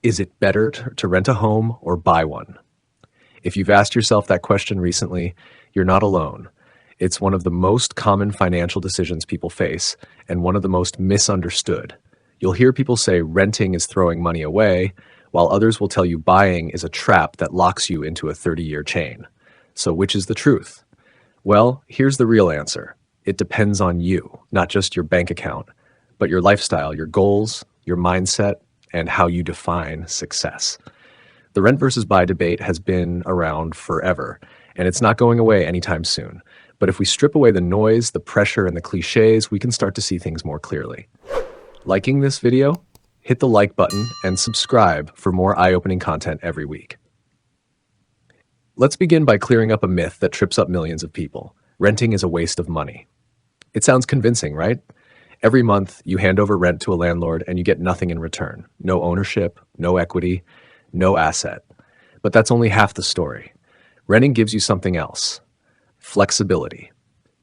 Is it better to rent a home or buy one? If you've asked yourself that question recently, you're not alone. It's one of the most common financial decisions people face and one of the most misunderstood. You'll hear people say renting is throwing money away, while others will tell you buying is a trap that locks you into a 30-year chain. So which is the truth? Well, here's the real answer. It depends on you, not just your bank account, but your lifestyle, your goals, your mindset, and how you define success. The rent versus buy debate has been around forever, and it's not going away anytime soon. But if we strip away the noise, the pressure, and the cliches, we can start to see things more clearly. Liking this video? Hit the like button and subscribe for more eye-opening content every week. Let's begin by clearing up a myth that trips up millions of people. Renting is a waste of money. It sounds convincing, right? Every month, you hand over rent to a landlord and you get nothing in return. No ownership, no equity, no asset. But that's only half the story. Renting gives you something else. Flexibility.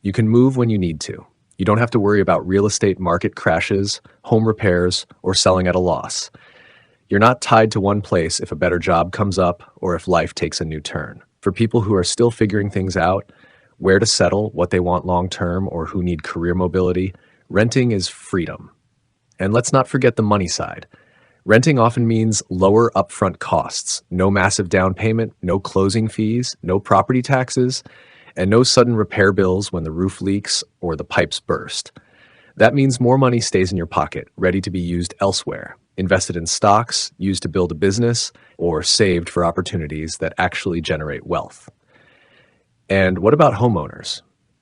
You can move when you need to. You don't have to worry about real estate market crashes, home repairs, or selling at a loss. You're not tied to one place if a better job comes up or if life takes a new turn. For people who are still figuring things out, where to settle, what they want long-term, or who need career mobility, renting is freedom. And let's not forget the money side. Renting often means lower upfront costs, no massive down payment, no closing fees, no property taxes, and no sudden repair bills when the roof leaks or the pipes burst. That means more money stays in your pocket, ready to be used elsewhere, invested in stocks, used to build a business, or saved for opportunities that actually generate wealth. And what about homeowners?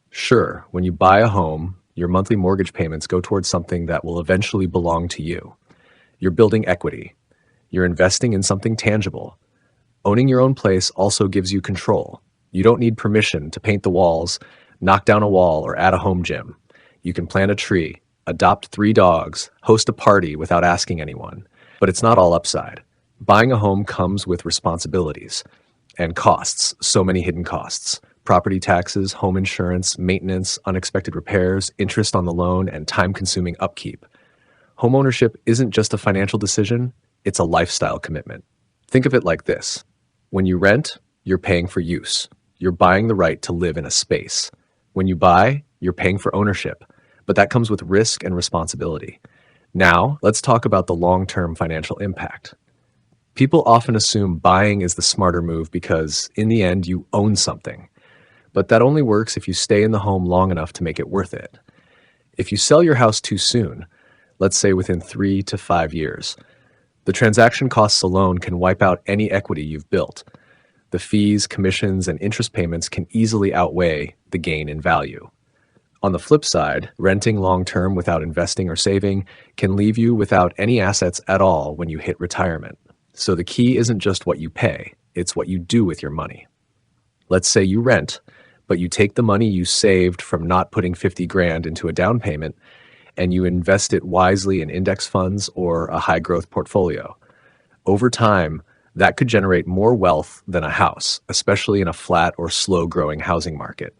Sure, when you buy a home, your monthly mortgage payments go towards something that will eventually belong to you. You're building equity. You're investing in something tangible. Owning your own place also gives you control. You don't need permission to paint the walls, knock down a wall, or add a home gym. You can plant a tree, adopt 3 dogs, host a party without asking anyone. But it's not all upside. Buying a home comes with responsibilities and costs, so many hidden costs. Property taxes, home insurance, maintenance, unexpected repairs, interest on the loan, and time-consuming upkeep. Homeownership isn't just a financial decision, it's a lifestyle commitment. Think of it like this. When you rent, you're paying for use. You're buying the right to live in a space. When you buy, you're paying for ownership, but that comes with risk and responsibility. Now, let's talk about the long-term financial impact. People often assume buying is the smarter move because, in the end, you own something. But that only works if you stay in the home long enough to make it worth it. If you sell your house too soon, let's say within 3 to 5 years, the transaction costs alone can wipe out any equity you've built. The fees, commissions, and interest payments can easily outweigh the gain in value. On the flip side, renting long-term without investing or saving can leave you without any assets at all when you hit retirement. So the key isn't just what you pay, it's what you do with your money. Let's say you rent, but you take the money you saved from not putting 50 grand into a down payment and you invest it wisely in index funds or a high-growth portfolio. Over time, that could generate more wealth than a house, especially in a flat or slow-growing housing market.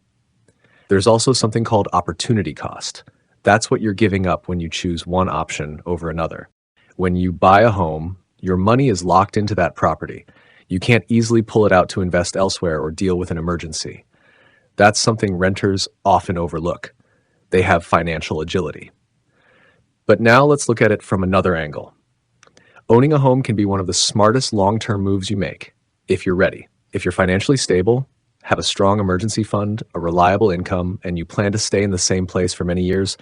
There's also something called opportunity cost. That's what you're giving up when you choose one option over another. When you buy a home, your money is locked into that property. You can't easily pull it out to invest elsewhere or deal with an emergency. That's something renters often overlook. They have financial agility. But now let's look at it from another angle. Owning a home can be one of the smartest long-term moves you make, if you're ready. If you're financially stable, have a strong emergency fund, a reliable income, and you plan to stay in the same place for many years,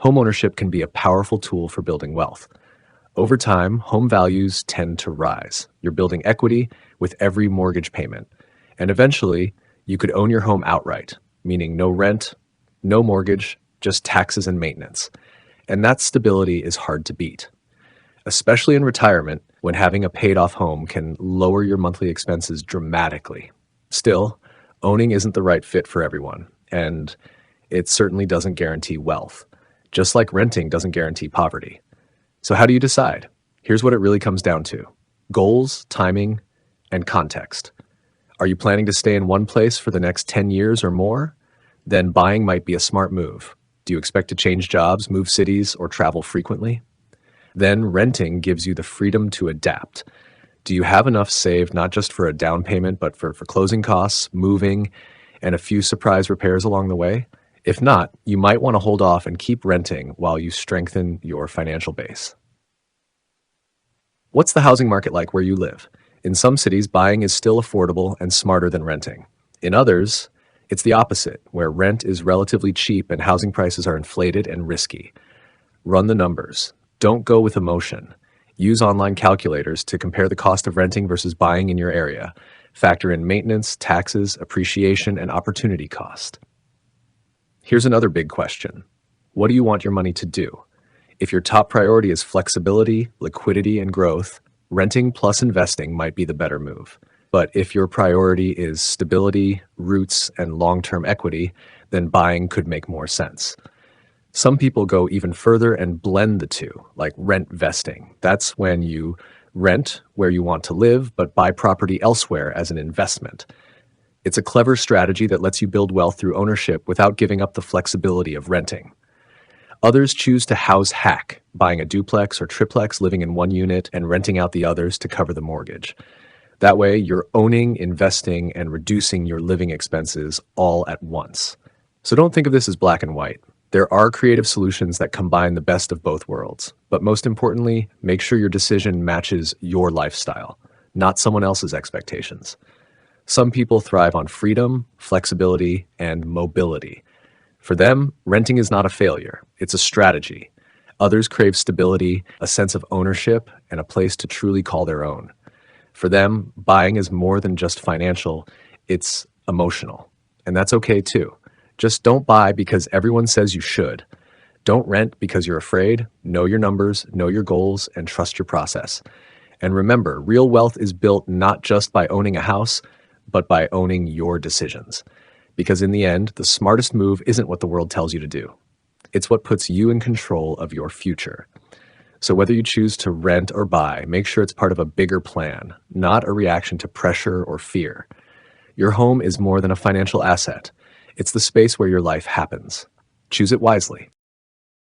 homeownership can be a powerful tool for building wealth. Over time, home values tend to rise. You're building equity with every mortgage payment. And eventually, you could own your home outright, meaning no rent, no mortgage, just taxes and maintenance. And that stability is hard to beat. Especially in retirement, when having a paid-off home can lower your monthly expenses dramatically. Still, owning isn't the right fit for everyone, and it certainly doesn't guarantee wealth, just like renting doesn't guarantee poverty. So how do you decide? Here's what it really comes down to: goals, timing, and context. Are you planning to stay in one place for the next 10 years or more? Then buying might be a smart move. Do you expect to change jobs, move cities, or travel frequently? Then renting gives you the freedom to adapt. Do you have enough saved not just for a down payment, but for closing costs, moving, and a few surprise repairs along the way? If not, you might want to hold off and keep renting while you strengthen your financial base. What's the housing market like where you live? In some cities, buying is still affordable and smarter than renting. In others, it's the opposite, where rent is relatively cheap and housing prices are inflated and risky. Run the numbers. Don't go with emotion. Use online calculators to compare the cost of renting versus buying in your area. Factor in maintenance, taxes, appreciation, and opportunity cost. Here's another big question. What do you want your money to do? If your top priority is flexibility, liquidity, and growth, renting plus investing might be the better move. But if your priority is stability, roots, and long-term equity, then buying could make more sense. Some people go even further and blend the two, like rent vesting. That's when you rent where you want to live, but buy property elsewhere as an investment. It's a clever strategy that lets you build wealth through ownership without giving up the flexibility of renting. Others choose to house hack, buying a duplex or triplex, living in one unit, and renting out the others to cover the mortgage. That way, you're owning, investing, and reducing your living expenses all at once. So don't think of this as black and white. There are creative solutions that combine the best of both worlds. But most importantly, make sure your decision matches your lifestyle, not someone else's expectations. Some people thrive on freedom, flexibility, and mobility. For them, renting is not a failure, it's a strategy. Others crave stability, a sense of ownership, and a place to truly call their own. For them, buying is more than just financial, it's emotional. And that's okay too. Just don't buy because everyone says you should. Don't rent because you're afraid. Know your numbers, know your goals, and trust your process. And remember, real wealth is built not just by owning a house, but by owning your decisions. Because in the end, the smartest move isn't what the world tells you to do. It's what puts you in control of your future. So whether you choose to rent or buy, make sure it's part of a bigger plan, not a reaction to pressure or fear. Your home is more than a financial asset. It's the space where your life happens. Choose it wisely.